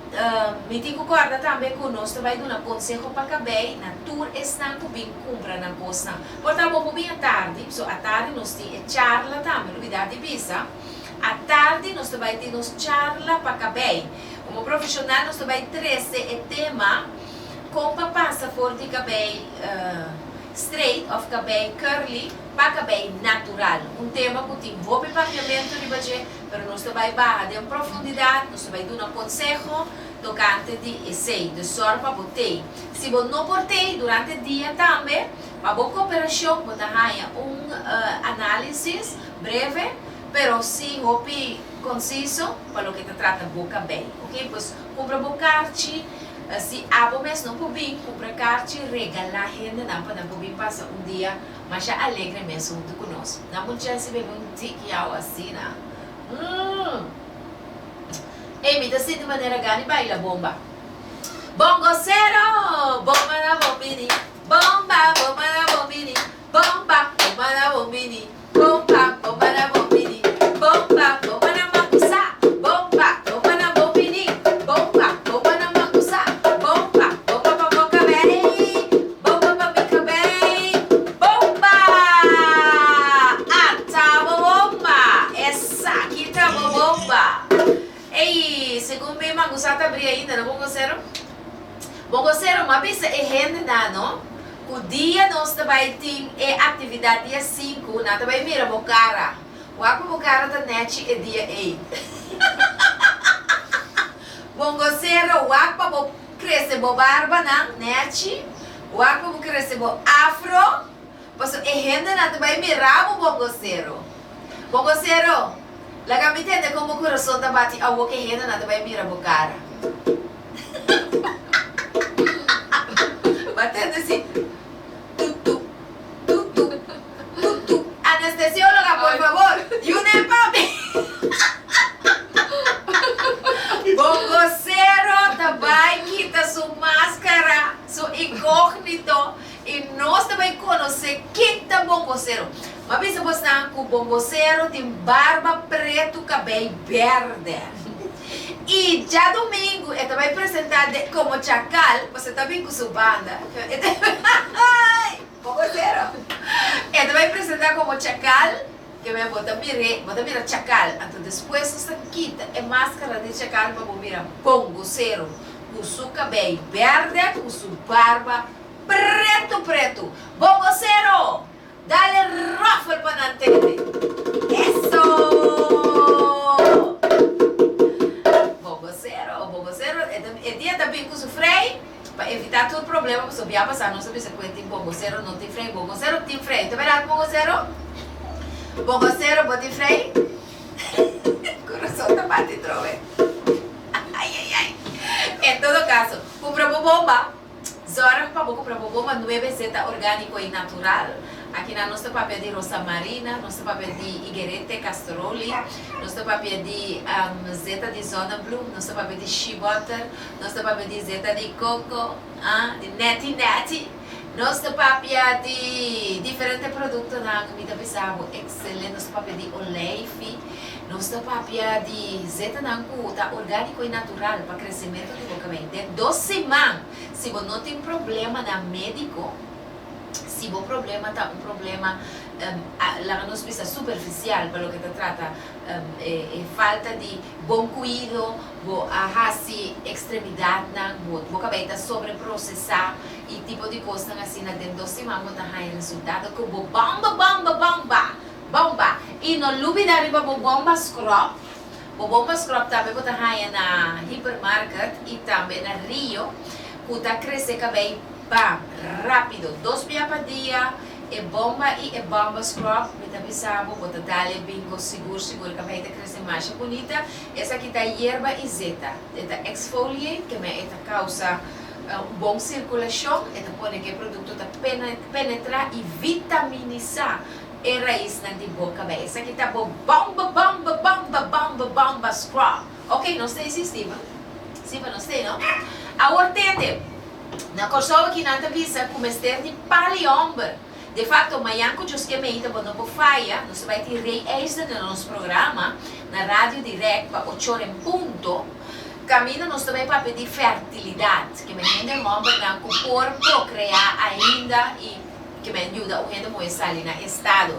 me tenho corda também com nós, também do na conselho para caber, na tour está com bem compra na costa. Portanto, vamos bem à tarde, so à tarde nós temos charla também, novidade de visa. À tarde nós também temos charla para caber. Como profissional nós também traz o tema como passa for de cabelo straight of cabelo curly para cabelo natural. Tema que envolve papiamento de budget, mas nós também barra de profundidade, nós também damos um conselho tocante de essay, de sorte para botar. Se você não portei durante o dia também, para a cooperação, você ganha análise breve, pero sim conciso para o que se trata do cabelo. Ok? Pois compra o carte. Se abo mês não puder comprar carte, regalar a gente não para poder passar dia mais alegre mesmo junto conosco. Não muito chance de um tiquiao assim, né? E me dá de maneira gani baila bomba. Bongocero, bomba na bombini, bomba, bomba na bombini, bomba, bomba na bombini, bomba, bomba na bombini, bomba, bomba na mangusa, bomba, bomba na bombini, bomba, bomba na mangusa, bomba, bomba pra boca bem, bomba pra bica bem, bomba! Ah, tá bomba! Essa aqui tá bomba! Ei, segundo bem mangusa tá abrir ainda, não bongocero? Bongocero, uma vez é rende, não? O dia nós também tem atividade dia 5, nós também mira a cara. O aco cara da net é dia 8. Bongocero, o aco cresce a barba na net, o aco cresce a afro, mas é rende, nós também mira o bongocero. Bongocero, lá me entende como o coração tá bate a boca rende, nós também mira a cara. Batendo assim. Anestesióloga, por favor. You nem papi. Bongocero também quita sua máscara, seu incógnito. E nós também conhecemos quem é bongocero. Mas pensa você que o bongocero tem barba preto, cabelo verde. E já domingo eu também apresentado como chacal, você também com sua banda. Bongocero. Eu também apresentar como chacal, que me bota mira chacal. Então depois você quita a máscara de chacal para virar bongocero. Com seu cabelo verde, com sua barba preto. Bongocero, dale ruffle para a antena. Eso! Bongocero, é dia também com o freio, para evitar todo problema, você vai passar, não sabe se tem bongocero, não tem freio, bongocero tem freio, tá vendo bongocero? Bongocero, bota freio? Coração tá batendo, trove. Ai. Em todo caso, compra bomba, zora para comprar bomba 9Z orgânico e natural. Aqui na nossa papel de rosa marina, nosso papel de higuerete castroli, nosso papel de zeta de zona blue, nosso papel de shea butter, nosso papel de zeta de coco, de neti, nosso papel de diferentes produtos na comida pesada, excelente, nosso papel de olive, nosso papel de zeta nancuta, orgânico e natural para crescimento de boca bem. De 2 semanas, se você não tem problema na médico, se o problema está um problema lá nos pisa superficial para o que te trata falta de bom cuidado a extremidade boca aberta sobre processar e tipo de coisa assim na dentro se vamos tá aí resultado que bomba e não lubida arriba bomba scrub também botar aí na hipermarket e também na Rio que tá crescer cabelo bam rápido 2 dias por dia bomba e bomba scrub, me tá pensando, bota dali bingo seguro que a vai crescer mais bonita. Essa aqui tá erva e zeta, esta exfoliate que me esta causa bom circulação, esta põe que o produto tá penetrar e vitaminizar a raiz na de boca. Essa aqui tá bomba scrub, ok? Não sei se estima, não sei não. Agora tem na corsola que não tá pensando como este de paliomber. De fato, amanhã que eu esquemei, quando eu faia, nós vai ter extra no nosso programa, na rádio direct, para 8 horas em ponto. Caminho, nós também para pedir fertilidade, que me ajuda a corpo procriar ainda e que me ajuda a moça ali no estado.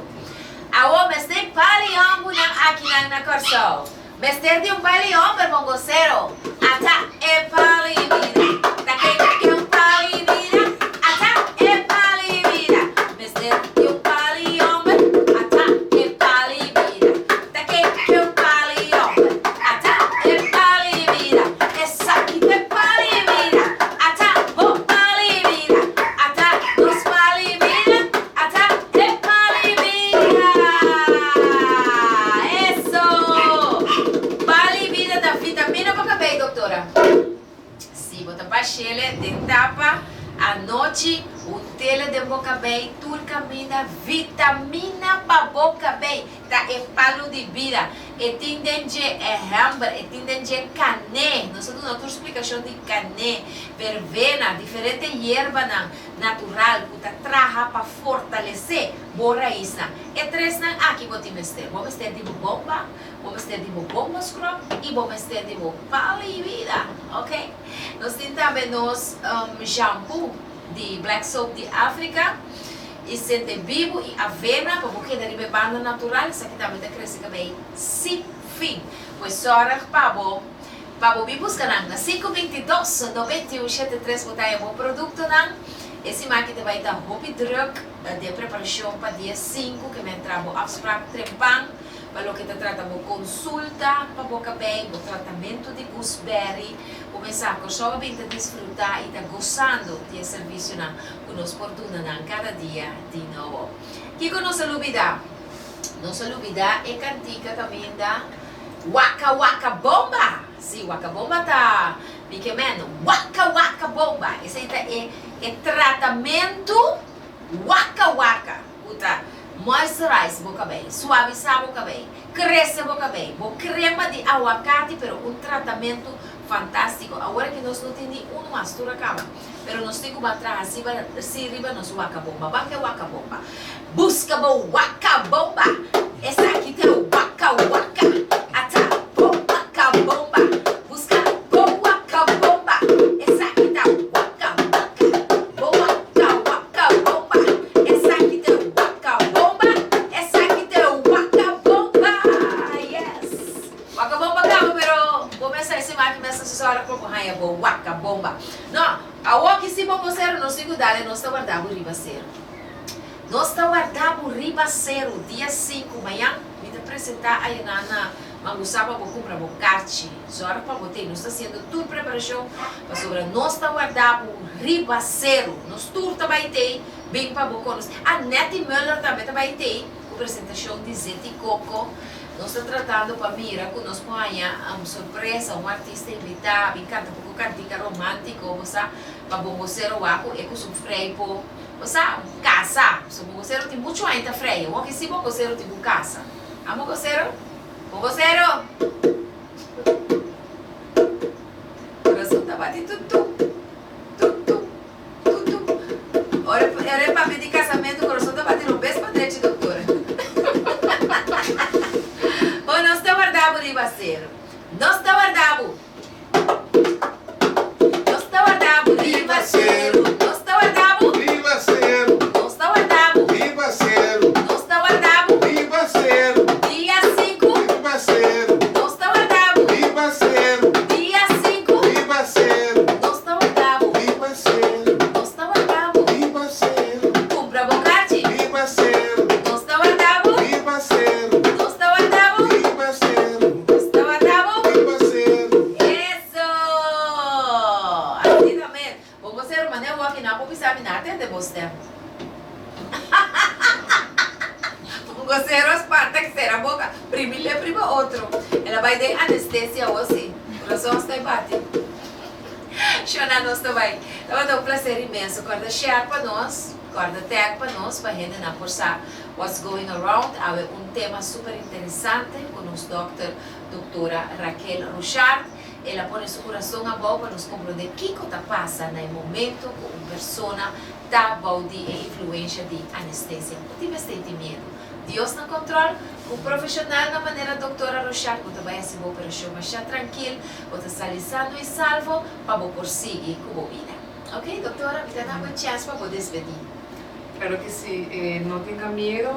Agora, mas tem paliombo aqui na corsola. Mas tem um paliombo, bom gocero. Até é palivida. Daqui é um palivida. O tele de boca bem, turcamina, vitamina para boca bem, tá? É palo de vida, é tendente é hambre, é tendente cané, nós temos outra explicação de cané, verbena, diferente erva natural, que tá traja para fortalecer boa raiz. É três aqui vou te mostrar, vou mostrar de bomba, vou mostrar de bomba scrub e vou mostrar de palo de vida, ok? Nós temos também nos shampoo de Black Soap de África e sente vivo e avena para porque da banda natural isso aqui também cresce cabelo sem fim pois só para vir buscar na 522 91 73 botar um produto não esse máquina vai dar hobby drug de preparação para dia 5 que me entra o abstract trempang para o que te trata de consulta para boca bem o tratamento de gooseberry começar a só bem desfrutar e tá gostando do serviço que nos fortuna cada dia de novo. Que com nossa lubida é cantica também da Waka Bomba. Sim, Waka Bomba tá pequeno. Waka Bomba. Esse aí é tratamento Waka. Puta, moisturize boca bem, suavizar boca bem, cresce boca bem, crema de aguacate, pero um tratamento fantástico. Agora que nós não temos uma mistura cama, pero nós temos uma atrás, se riba nos Waka Bomba, banca Waka Bomba, busca o Waka Bomba, essa aqui tem o Waka, ata Waka Bomba, busca o Waka Bomba, essa aqui tá Waka Bomba, essa aqui tem o Waka Bomba, essa aqui tem o Waka Bomba, yes, Waka Bomba cama, pero começa esse máquina essa senhora como raia boa Waka Bomba, não, a walk se vamos ser não se cuidar, nós está guardado ribaceiro. Nós está guardado ribaceiro dia 5 amanhã, me apresentar aí na Mangusaba vou comprar o carte, só para botar, nós está sendo tudo preparação para sobre nós está guardado ribaceiro, nós tudo vai ter bem para boconos. A Nettie Müller também vai ter apresentação de Zete Coco. Nós estamos tratando para mira que nós ponha uma surpresa, um artista invitado, me encanta porque cantica romântico, você para bomboceiro aqui é com freio por você casa, so bomboceiro tem muito ainda freio, o que se bomboceiro tem casa, a bomboceiro, coração tá batendo tudo, ora para pedir casamento, o coração tá batendo bem para direito, doutora. Bom, nós estamos guardando ribaceiro, nós estamos guardando ribaceiro, nós estamos guardando ribaceiro, nós também. Vamos ser uma neua que não pode saber nada de você. Vamos ser os partes que será boca. Primeiro, prima outro. Ela vai dar anestesia hoje. O coração está em bate. Shona, nós também. Então, é um prazer imenso. Corda share para nós. Corda tag para nós. Para a gente não forçar what's going around. Há tema super interessante com o doutora Raquel Rochard. Ela põe seu coração a boa para nos compreender o que está passando no momento com uma pessoa que está a influência de anestesia. Não tive esse medo. Deus no controle, o profissional na maneira doutora Rochard, que vai fazer a operação, mas já tranquilo, você está sano e salvo para prosseguir com a vida. Ok, doutora, me dá uma chance para poder despedir. Claro que sí, no tengan miedo,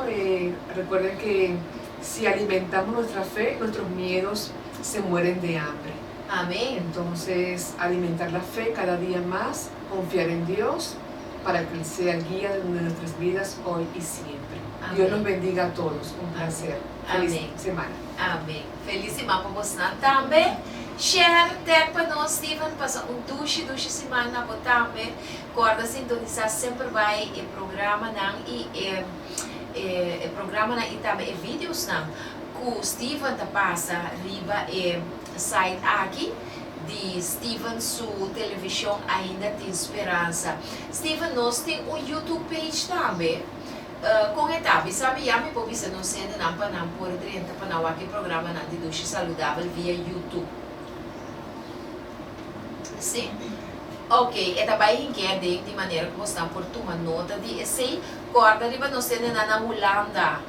recuerden que si alimentamos nuestra fe, nuestros miedos se mueren de hambre. Amém. Entonces, alimentar la fe cada día más, confiar en Dios para que Él sea el guía de nuestras vidas hoy y siempre. Amén. Dios los bendiga a todos, un placer. Feliz Amén. semana. Amém. Feliz semana para você também. Share, tag para nós, Steven, passa duche semana para também. Corda sintonizar sempre vai o programa não e programa não e também vídeos não. Que o Steven tá passa riba site aqui de Steven sua televisão ainda tem esperança. Steven, nós tem YouTube page também. Com etapa, sabe, já me pode ser não sendo não para não por dentro para não aqui programa não de duche saudável via YouTube. Sim. Ok, e também quer de maneira que você por tomar nota de esse corda riba nós temos na Holanda.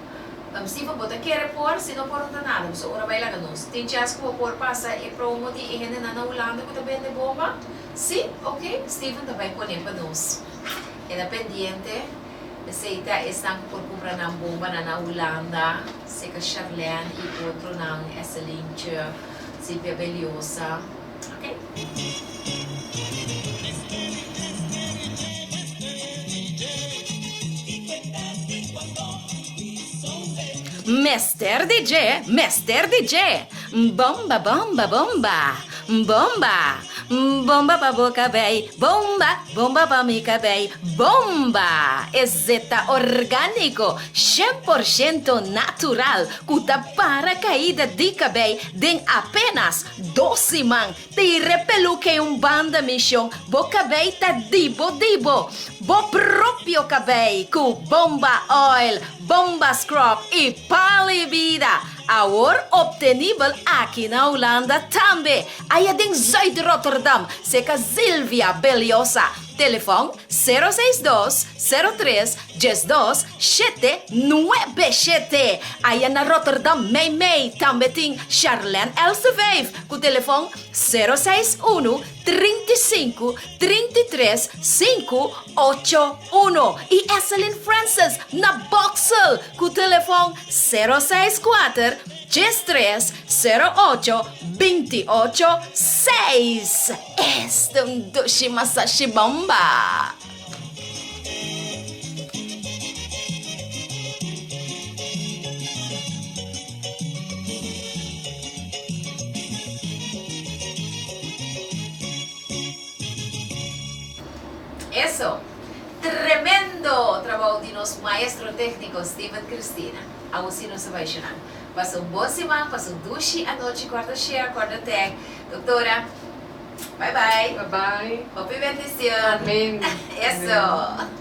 Se você botar querer por, se não por nada, você ora vai lá com nós. Tem chance que por passa e promo de e na Holanda que também de bomba? Sim, ok. Steven também põe para nós. É pendiente. Aceita estão por comprar na bomba na Holanda, se que Charlene e outro na essa linha, Silvia Beliosa. Ok? Mr. DJ, bomba, bomba, bomba, bomba, bomba pra boca véi, bomba pra mica véi, bomba, exeta orgânico, 100% natural, cuta para caída de cabelo, den apenas 12 man, te repelu que banda missão, boca véi tá dibo, bo próprio cabelo, com bomba oil, bomba scrub e palivida. Agora obtenível aqui na Holanda também. Aí em Zuid-Rotterdam, seca Silvia Beliosa. Telefone 062 03 12 797. Aí na Rotterdam, Mei, também tem Charlene Elseveif, com o telefone 061 35 33 581. E Esselin Francis na Boxel, com o telefone 064 13 08 28 6. Este é duche massagem bomba. Eso. Tremendo trabalho de nosso maestro técnico Steven Cristina. A você não se vai chorar. Passa boa semana, passa duche à noite, quarta share, quarta tag. Doutora, bye bye. Bye bye. Hope bendición. Amén. Eso.